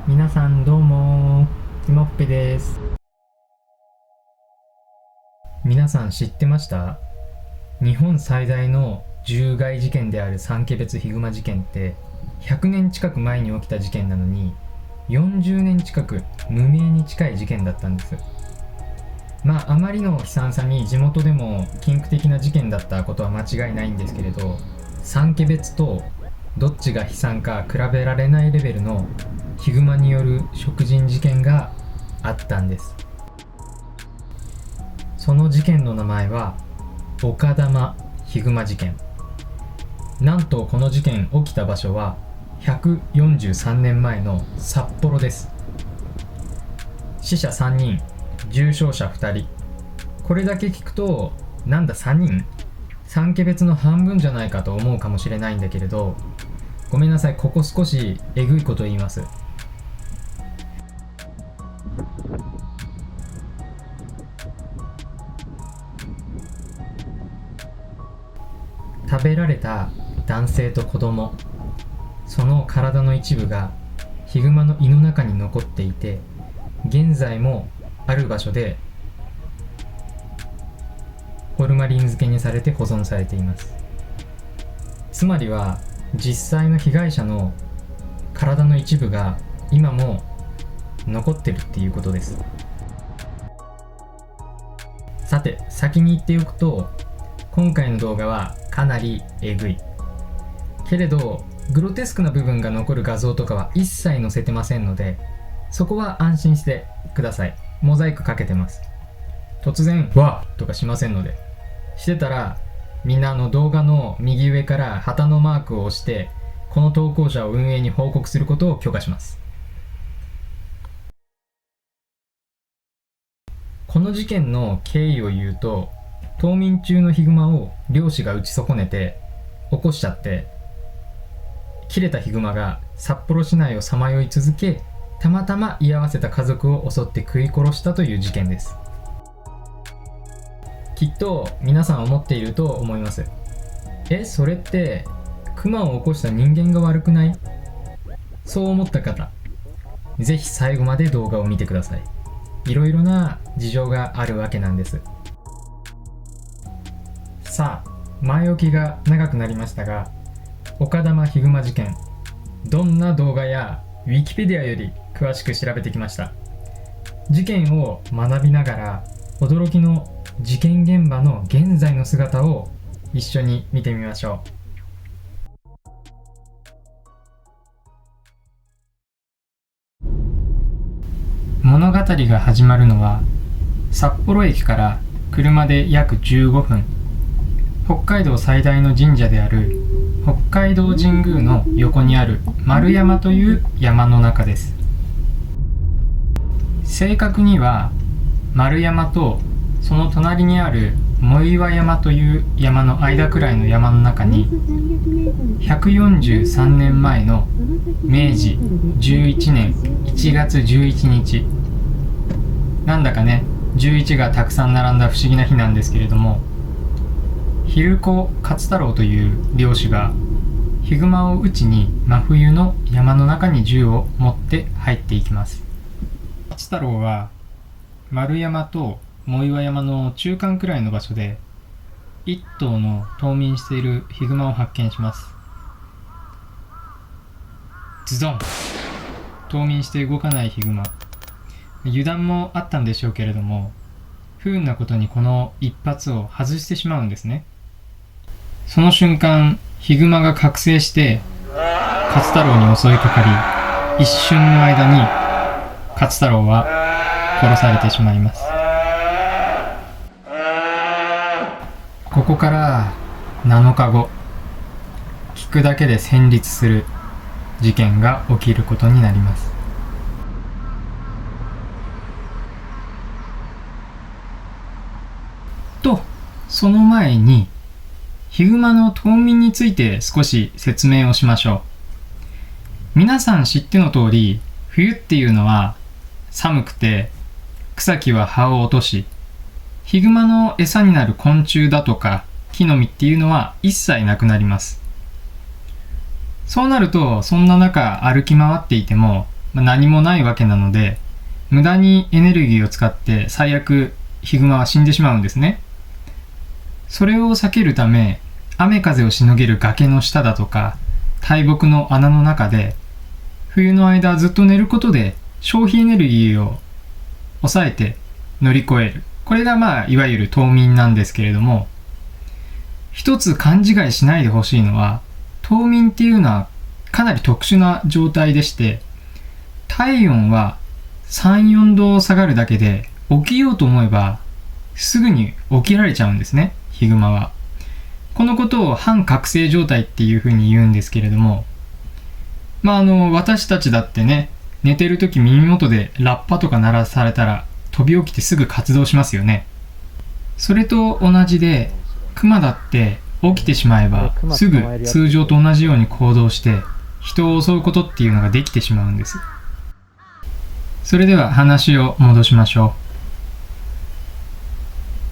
皆さんどうもティモッペです。皆さん知ってました？日本最大の獣害事件である三毛別ヒグマ事件って100年近く前に起きた事件なのに40年近く無名に近い事件だったんです。あまりの悲惨さに地元でも禁句的な事件だったことは間違いないんですけれど、三毛別とどっちが悲惨か比べられないレベルのヒグマによる食人事件があったんです。その事件の名前は丘珠ヒグマ事件。なんとこの事件起きた場所は143年前の札幌です。死者3人、重傷者2人。これだけ聞くと、なんだ3人？三毛別の半分じゃないかと思うかもしれないんだけれど、ごめんなさい、ここ少しえぐいこと言います。食べられた男性と子供、その体の一部がヒグマの胃の中に残っていて、現在もある場所でホルマリン漬けにされて保存されています。つまりは実際の被害者の体の一部が今も残ってるっていうことです。さて、先に言っておくと、今回の動画はかなりえぐいけれど、グロテスクな部分が残る画像とかは一切載せてませんので、そこは安心してください。モザイクかけてます。突然わっとかしませんので。してたらみんな動画の右上から旗のマークを押して、この投稿者を運営に報告することを許可します。この事件の経緯を言うと、冬眠中のヒグマを猟師が撃ち損ねて起こしちゃって、切れたヒグマが札幌市内をさまよい続け、たまたま居合わせた家族を襲って食い殺したという事件です。きっと皆さん思っていると思います。それってクマを起こした人間が悪くない？そう思った方、ぜひ最後まで動画を見てください。いろいろな事情があるわけなんです。さあ、前置きが長くなりましたが、丘珠ヒグマ事件、どんな動画や Wikipedia より詳しく調べてきました。事件を学びながら驚きの事件現場の現在の姿を一緒に見てみましょう。物語が始まるのは札幌駅から車で約15分、北海道最大の神社である北海道神宮の横にある丸山という山の中です。正確には丸山とその隣にある藻岩山という山の間くらいの山の中に、143年前の明治11年1月11日、なんだかね、11がたくさん並んだ不思議な日なんですけれども、蛭子勝太郎という猟師がヒグマを撃ちに真冬の山の中に銃を持って入っていきます。勝太郎は丸山と藻岩山の中間くらいの場所で一頭の冬眠しているヒグマを発見します。ズドン。冬眠して動かないヒグマ。油断もあったんでしょうけれども、不運なことにこの一発を外してしまうんですね。その瞬間、ヒグマが覚醒して勝太郎に襲いかかり、一瞬の間に勝太郎は殺されてしまいます。ここから7日後、聞くだけで戦慄する事件が起きることになります。と、その前にヒグマの冬眠について少し説明をしましょう。皆さん知っての通り、冬っていうのは寒くて草木は葉を落とし、ヒグマの餌になる昆虫だとか木の実っていうのは一切なくなります。そうなると、そんな中歩き回っていても何もないわけなので、無駄にエネルギーを使って最悪ヒグマは死んでしまうんですね。それを避けるため、雨風をしのげる崖の下だとか大木の穴の中で冬の間ずっと寝ることで消費エネルギーを抑えて乗り越える。これがいわゆる冬眠なんですけれども、一つ勘違いしないでほしいのは、冬眠っていうのはかなり特殊な状態でして、体温は3、4度下がるだけで起きようと思えばすぐに起きられちゃうんですね、ヒグマは。このことを半覚醒状態っていうふうに言うんですけれども、私たちだってね、寝てるとき耳元でラッパとか鳴らされたら飛び起きてすぐ活動しますよね。それと同じで、クマだって起きてしまえばすぐ通常と同じように行動して人を襲うことっていうのができてしまうんです。それでは話を戻しましょう。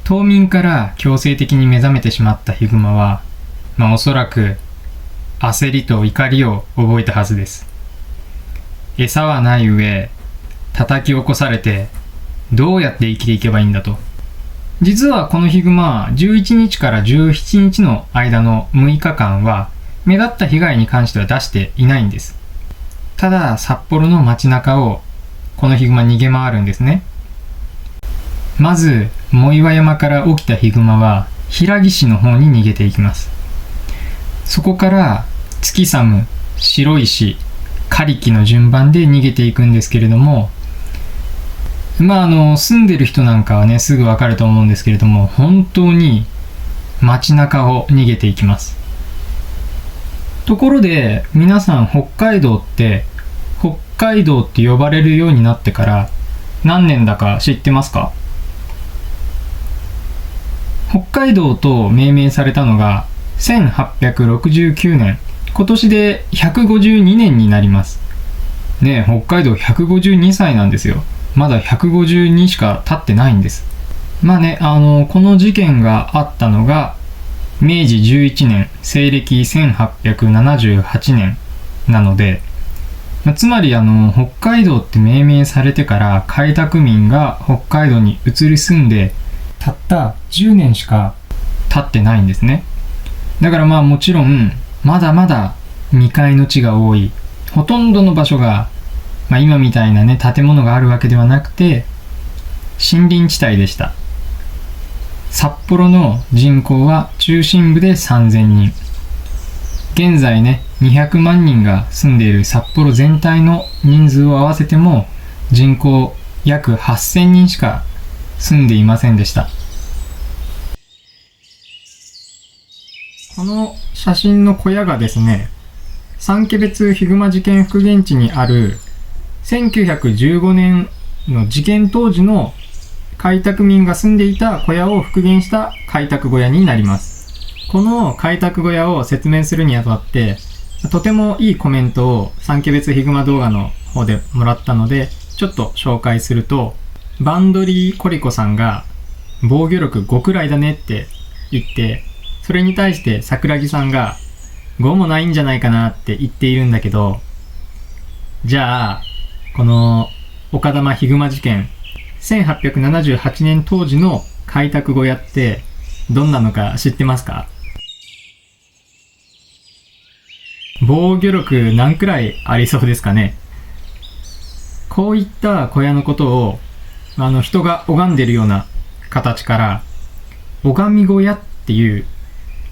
冬眠から強制的に目覚めてしまったヒグマは、おそらく焦りと怒りを覚えたはずです。餌はない上、叩き起こされてどうやって生きていけばいいんだと。実はこのヒグマ、11日から17日の間の6日間は目立った被害に関しては出していないんです。ただ札幌の街中をこのヒグマ逃げ回るんですね。まず藻岩山から起きたヒグマは平岸の方に逃げていきます。そこから月寒、白石、狩木の順番で逃げていくんですけれども、住んでる人なんかはねすぐわかると思うんですけれども、本当に街中を逃げていきます。ところで皆さん、北海道って呼ばれるようになってから何年だか知ってますか？北海道と命名されたのが1869年、今年で152年になりますね。北海道152歳なんですよ。まだ152しか経ってないんです。この事件があったのが明治11年、西暦1878年なので、つまり北海道って命名されてから開拓民が北海道に移り住んでたった10年しか経ってないんですね。だからもちろんまだまだ未開の地が多い。ほとんどの場所が今みたいなね建物があるわけではなくて森林地帯でした。札幌の人口は中心部で3000人。現在ね200万人が住んでいる札幌全体の人数を合わせても人口約8000人しか住んでいませんでした。この写真の小屋がですね、三毛別ヒグマ事件復元地にある1915年の事件当時の開拓民が住んでいた小屋を復元した開拓小屋になります。この開拓小屋を説明するにあたってとてもいいコメントを三毛別ヒグマ動画の方でもらったのでちょっと紹介すると、バンドリーコリコさんが防御力5くらいだねって言って、それに対して桜木さんが5もないんじゃないかなって言っているんだけど、じゃあこの丘珠ヒグマ事件1878年当時の開拓小屋ってどんなのか知ってますか？防御力何くらいありそうですかね。こういった小屋のことを人が拝んでるような形から拝み小屋っていう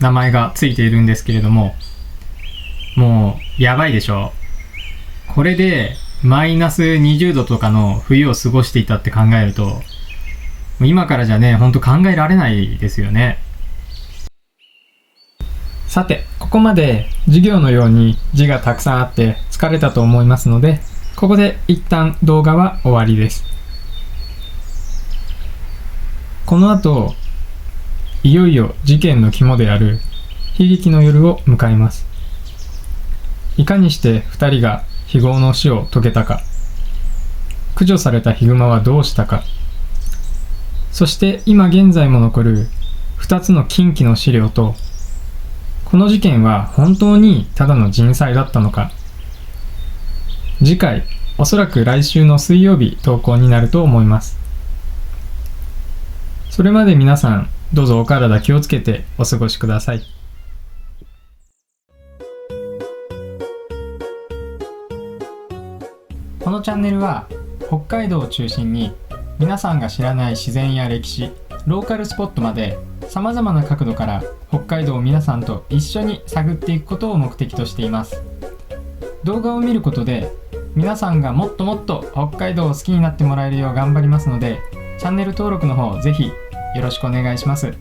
名前がついているんですけれども、もうやばいでしょ。これでマイナス20度とかの冬を過ごしていたって考えると、今からじゃね、ほんと考えられないですよね。さて、ここまで授業のように字がたくさんあって疲れたと思いますので、ここで一旦動画は終わりです。この後、いよいよ事件の肝である悲劇の夜を迎えます。いかにして2人が非業の死を遂げたか、駆除されたヒグマはどうしたか、そして今現在も残る2つの禁忌の資料と、この事件は本当にただの人災だったのか。次回おそらく来週の水曜日投稿になると思います。それまで皆さんどうぞお体気をつけてお過ごしください。このチャンネルは北海道を中心に皆さんが知らない自然や歴史、ローカルスポットまで様々な角度から北海道を皆さんと一緒に探っていくことを目的としています。動画を見ることで皆さんがもっともっと北海道を好きになってもらえるよう頑張りますので、チャンネル登録の方ぜひよろしくお願いします。